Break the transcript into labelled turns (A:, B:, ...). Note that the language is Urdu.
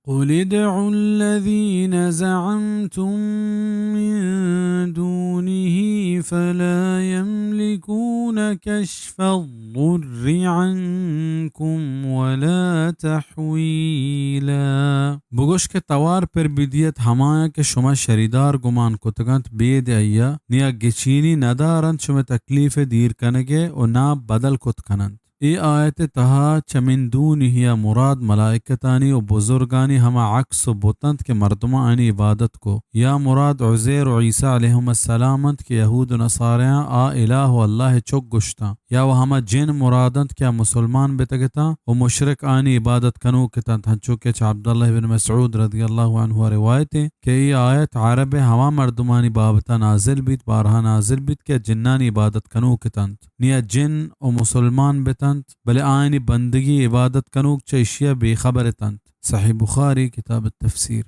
A: قل ادعوا الذين زعمتم من دونه فلا يملكون كشف الضر عنكم ولا تحويلا. بگوش کے توار پر بدیت ہمایا کہ شما شریدار گمان کتگنت بید ایا نیا گچینی ندارند شما تکلیف دیر کنگے و نا بدل کت کنند. ای آیت تہا چمن دون ہیا مراد ملائکتانی و بزرگانی ہما عکس و بتند کے مردمہ آنی عبادت کو، یا مراد عزیر و عیسیٰ علیہم السلامند کے یہود و نصاریاں آ الہ و اللہ چک گشتا، یا وہ ہما جن مرادند کیا مسلمان بتگتا و مشرک آنی عبادت کنو کتند، ہنچو کہ عبداللہ بن مسعود رضی اللہ عنہ روایتیں کہ ای آیت عرب ہما مردمانی بابتا نازل بیت بارہا نازل بیت کہ جنانی عبادت کنو کتند، نیا جن و مسلمان بتند بلے آئینی بندگی عبادت کنوک چیشیا بے خبر تند. صحیح بخاری کتاب التفسیر.